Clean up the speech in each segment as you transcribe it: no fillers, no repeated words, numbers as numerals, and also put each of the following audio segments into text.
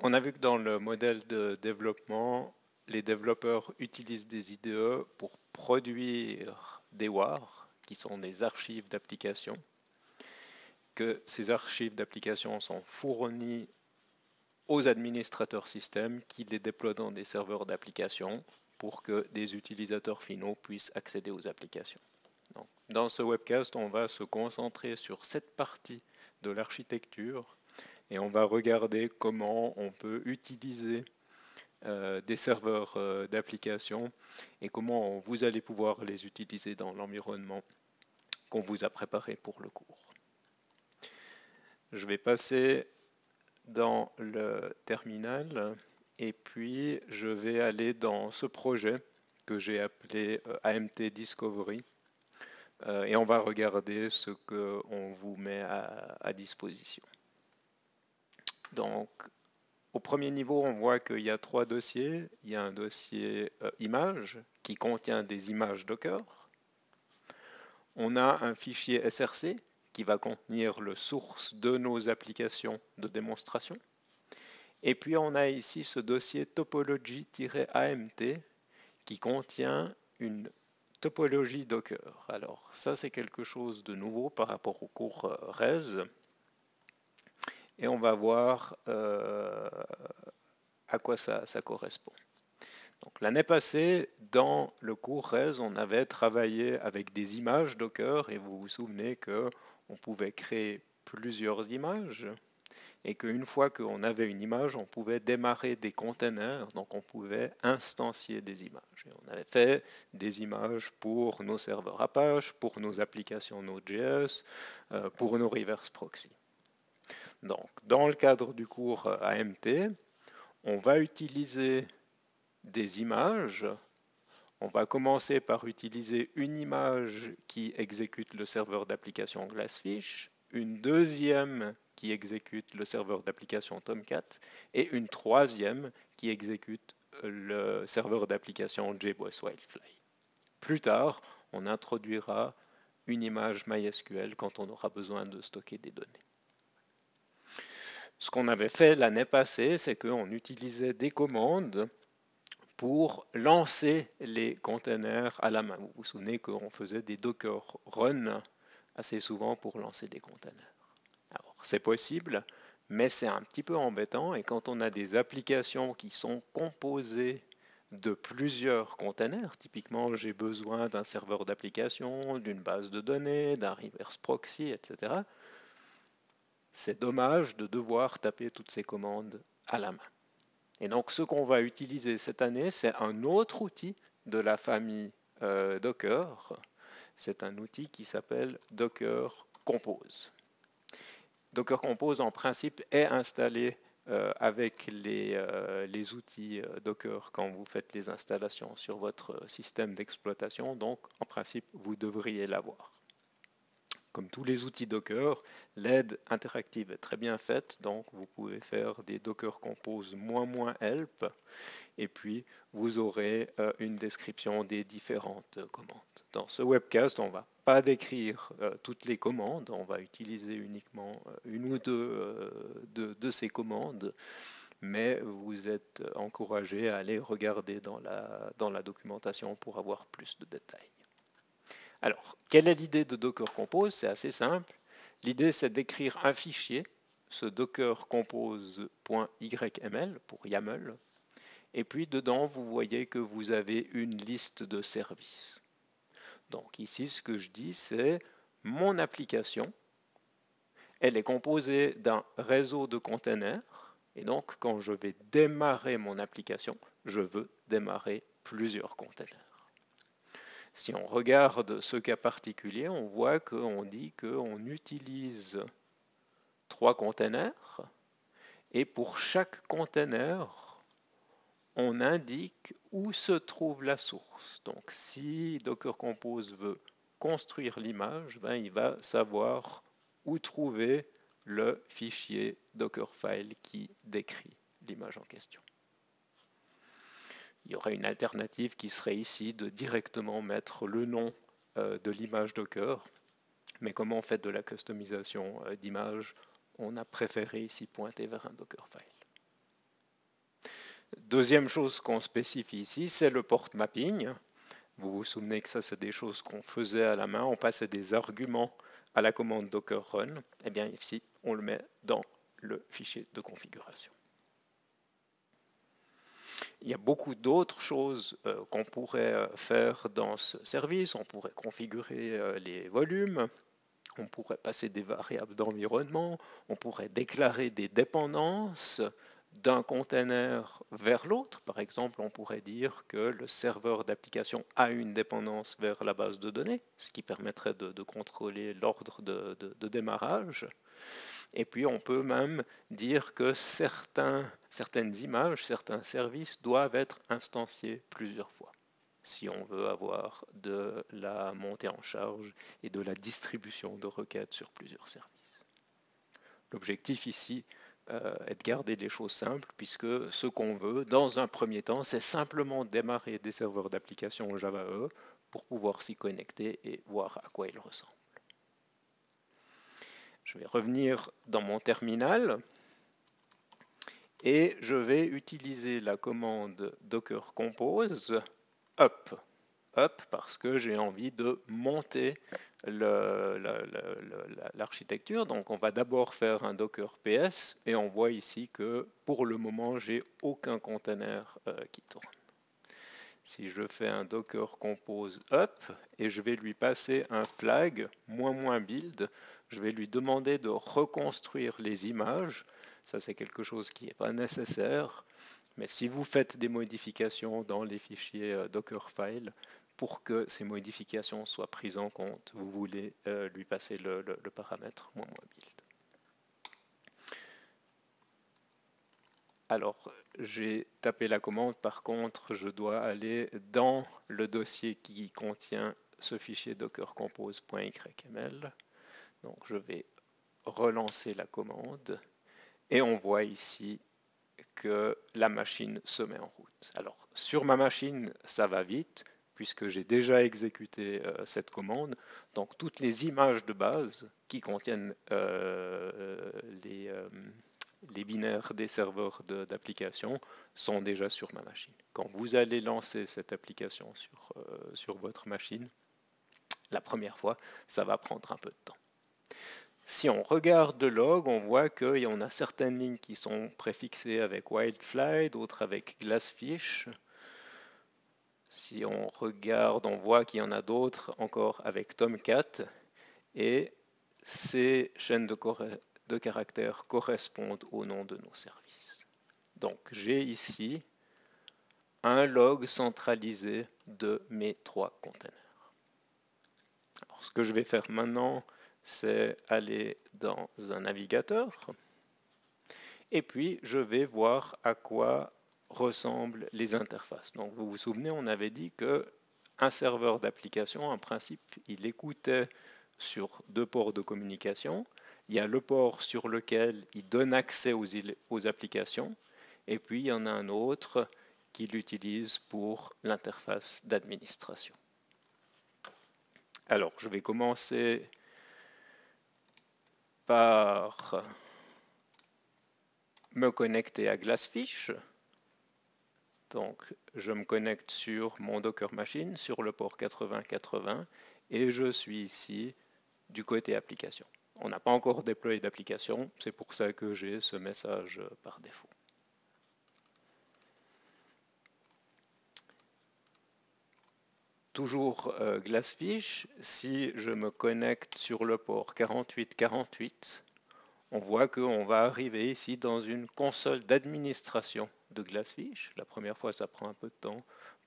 On a vu que dans le modèle de développement, les développeurs utilisent des IDE pour produire des WAR, qui sont des archives d'applications, que ces archives d'applications sont fournies aux administrateurs système qui les déploient dans des serveurs d'applications pour que des utilisateurs finaux puissent accéder aux applications. Donc, dans ce webcast, on va se concentrer sur cette partie de l'architecture et on va regarder comment on peut utiliser des serveurs d'application et comment vous allez pouvoir les utiliser dans l'environnement qu'on vous a préparé pour le cours. Je vais passer dans le terminal et puis je vais aller dans ce projet que j'ai appelé AMT Discovery et on va regarder ce qu'on vous met à disposition. Donc, au premier niveau, on voit qu'il y a 3 dossiers. Il y a un dossier images qui contient des images Docker. On a un fichier SRC qui va contenir le source de nos applications de démonstration. Et puis on a ici ce dossier topology-amt qui contient une topologie Docker. Alors ça c'est quelque chose de nouveau par rapport au cours RES. Et on va voir à quoi ça correspond. L'année passée, dans le cours RES, on avait travaillé avec des images Docker et vous vous souvenez qu'on pouvait créer plusieurs images et qu'une fois qu'on avait une image, on pouvait démarrer des containers, donc on pouvait instancier des images. Et on avait fait des images pour nos serveurs Apache, pour nos applications Node.js, pour nos reverse proxy. Donc, dans le cadre du cours AMT, on va utiliser des images. On va commencer par utiliser une image qui exécute le serveur d'application Glassfish, une deuxième qui exécute le serveur d'application Tomcat et une troisième qui exécute le serveur d'application JBoss Wildfly. Plus tard, on introduira une image MySQL quand on aura besoin de stocker des données. Ce qu'on avait fait l'année passée, c'est qu'on utilisait des commandes pour lancer les containers à la main. Vous vous souvenez qu'on faisait des Docker run assez souvent pour lancer des containers. Alors, c'est possible, mais c'est un petit peu embêtant. Et quand on a des applications qui sont composées de plusieurs containers, typiquement j'ai besoin d'un serveur d'application, d'une base de données, d'un reverse proxy, etc., c'est dommage de devoir taper toutes ces commandes à la main. Et donc, ce qu'on va utiliser cette année, c'est un autre outil de la famille Docker. C'est un outil qui s'appelle Docker Compose. Docker Compose, en principe, est installé avec les outils Docker quand vous faites les installations sur votre système d'exploitation. Donc, en principe, vous devriez l'avoir. Comme tous les outils Docker, l'aide interactive est très bien faite, donc vous pouvez faire des Docker Compose -help, et puis vous aurez une description des différentes commandes. Dans ce webcast, on ne va pas décrire toutes les commandes, on va utiliser uniquement une ou deux de ces commandes, mais vous êtes encouragé à aller regarder dans la documentation pour avoir plus de détails. Alors, quelle est l'idée de Docker Compose? C'est assez simple. L'idée, c'est d'écrire un fichier, ce docker compose.yml pour YAML, et puis dedans, vous voyez que vous avez une liste de services. Donc ici, ce que je dis, c'est mon application, elle est composée d'un réseau de containers, et donc quand je vais démarrer mon application, je veux démarrer plusieurs containers. Si on regarde ce cas particulier, on voit qu'on dit qu'on utilise 3 containers et pour chaque container, on indique où se trouve la source. Donc si Docker Compose veut construire l'image, il va savoir où trouver le fichier Dockerfile qui décrit l'image en question. Il y aurait une alternative qui serait ici de directement mettre le nom de l'image Docker. Mais comme on fait de la customisation d'image, on a préféré ici pointer vers un Dockerfile. Deuxième chose qu'on spécifie ici, c'est le port mapping. Vous vous souvenez que ça, c'est des choses qu'on faisait à la main. On passait des arguments à la commande Docker Run. Eh bien, ici, on le met dans le fichier de configuration. Il y a beaucoup d'autres choses qu'on pourrait faire dans ce service. On pourrait configurer les volumes. On pourrait passer des variables d'environnement. On pourrait déclarer des dépendances d'un container vers l'autre. Par exemple, on pourrait dire que le serveur d'application a une dépendance vers la base de données, ce qui permettrait de contrôler l'ordre de démarrage. Et puis, on peut même dire que certaines images, certains services doivent être instanciés plusieurs fois, si on veut avoir de la montée en charge et de la distribution de requêtes sur plusieurs services. L'objectif ici est de garder les choses simples, puisque ce qu'on veut, dans un premier temps, c'est simplement démarrer des serveurs d'application Java EE pour pouvoir s'y connecter et voir à quoi ils ressemblent. Je vais revenir dans mon terminal et je vais utiliser la commande docker compose up. Up parce que j'ai envie de monter l'architecture. Donc on va d'abord faire un docker ps et on voit ici que pour le moment j'ai aucun container qui tourne. Si je fais un docker compose up et je vais lui passer un flag -build, je vais lui demander de reconstruire les images. Ça c'est quelque chose qui n'est pas nécessaire. Mais si vous faites des modifications dans les fichiers Dockerfile, pour que ces modifications soient prises en compte, vous voulez lui passer le paramètre -build. Alors, j'ai tapé la commande, par contre, je dois aller dans le dossier qui contient ce fichier dockercompose.yml. Donc, je vais relancer la commande et on voit ici que la machine se met en route. Alors, sur ma machine, ça va vite, puisque j'ai déjà exécuté cette commande. Donc, toutes les images de base qui contiennent les binaires des serveurs d'application sont déjà sur ma machine. Quand vous allez lancer cette application sur votre machine, la première fois, ça va prendre un peu de temps. Si on regarde le log, on voit qu'il y en a certaines lignes qui sont préfixées avec Wildfly, d'autres avec Glassfish. Si on regarde, on voit qu'il y en a d'autres encore avec Tomcat. Et ces chaînes de caractères correspondent au nom de nos services. Donc j'ai ici un log centralisé de mes 3 containers. Alors, ce que je vais faire maintenant, c'est aller dans un navigateur et puis je vais voir à quoi ressemblent les interfaces. Donc vous vous souvenez, on avait dit que un serveur d'application, en principe, il écoutait sur 2 ports de communication. Il y a le port sur lequel il donne accès aux applications et puis il y en a un autre qui l'utilise pour l'interface d'administration. Alors, je vais commencer par me connecter à Glassfish. Donc, je me connecte sur mon Docker Machine, sur le port 8080, et je suis ici du côté application. On n'a pas encore déployé d'application, c'est pour ça que j'ai ce message par défaut. Toujours Glassfish, si je me connecte sur le port 4848, on voit qu'on va arriver ici dans une console d'administration de Glassfish. La première fois, ça prend un peu de temps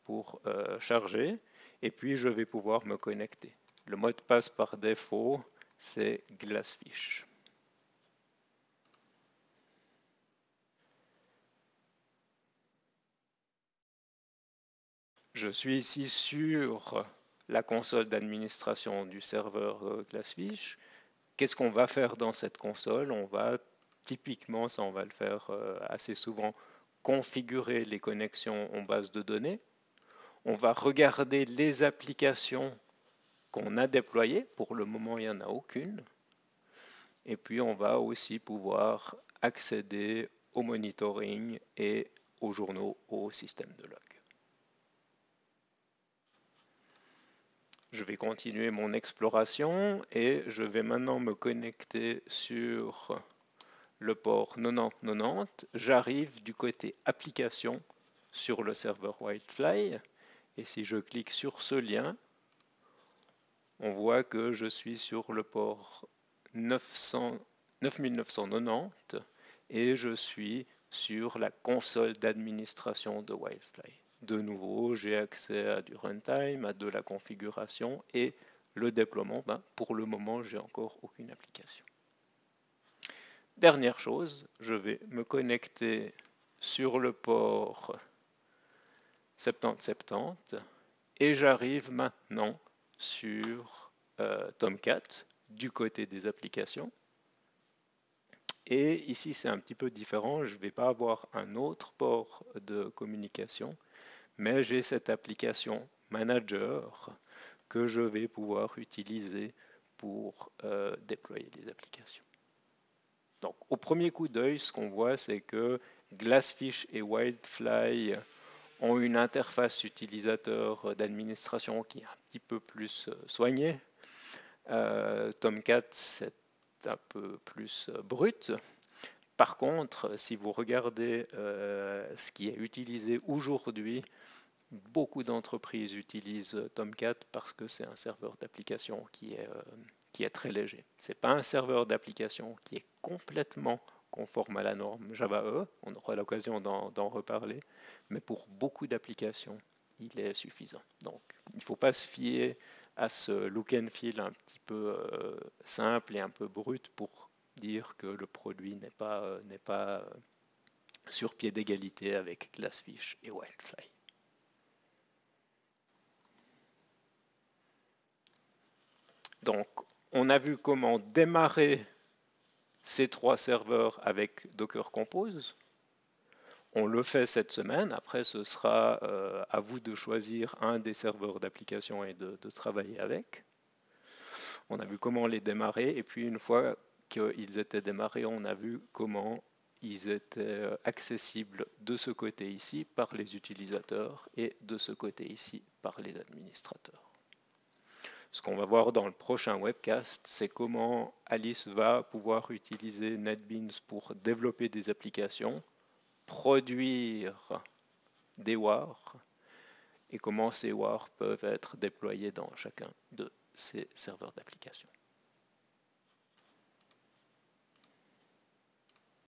pour charger, et puis je vais pouvoir me connecter. Le mot de passe par défaut, c'est Glassfish. Je suis ici sur la console d'administration du serveur Glassfish. Qu'est-ce qu'on va faire dans cette console? On va typiquement, ça on va le faire assez souvent, configurer les connexions en base de données. On va regarder les applications qu'on a déployées. Pour le moment, il n'y en a aucune. Et puis, on va aussi pouvoir accéder au monitoring et aux journaux, au système de log. Je vais continuer mon exploration et je vais maintenant me connecter sur le port 9090. J'arrive du côté application sur le serveur Wildfly et si je clique sur ce lien, on voit que je suis sur le port 9990 et je suis sur la console d'administration de Wildfly. De nouveau, j'ai accès à du runtime, à de la configuration et le déploiement. Pour le moment, j'ai encore aucune application. Dernière chose, je vais me connecter sur le port 7070 et j'arrive maintenant sur Tomcat du côté des applications. Et ici, c'est un petit peu différent. Je ne vais pas avoir un autre port de communication, mais j'ai cette application manager que je vais pouvoir utiliser pour déployer des applications. Donc, au premier coup d'œil, ce qu'on voit, c'est que Glassfish et Wildfly ont une interface utilisateur d'administration qui est un petit peu plus soignée. Tomcat, c'est un peu plus brut. Par contre, si vous regardez ce qui est utilisé aujourd'hui, beaucoup d'entreprises utilisent Tomcat parce que c'est un serveur d'application qui est très léger. Ce n'est pas un serveur d'application qui est complètement conforme à la norme Java EE, on aura l'occasion d'en reparler, mais pour beaucoup d'applications, il est suffisant. Donc, il ne faut pas se fier à ce look and feel un petit peu simple et un peu brut pour dire que le produit n'est pas sur pied d'égalité avec Glassfish et Wildfly. Donc, on a vu comment démarrer ces trois serveurs avec Docker Compose. On le fait cette semaine. Après, ce sera à vous de choisir un des serveurs d'application et de travailler avec. On a vu comment les démarrer. Et puis, une fois qu'ils étaient démarrés, on a vu comment ils étaient accessibles de ce côté ici par les utilisateurs et de ce côté ici par les administrateurs. Ce qu'on va voir dans le prochain webcast, c'est comment Alice va pouvoir utiliser NetBeans pour développer des applications, produire des WAR et comment ces WAR peuvent être déployés dans chacun de ces serveurs d'applications.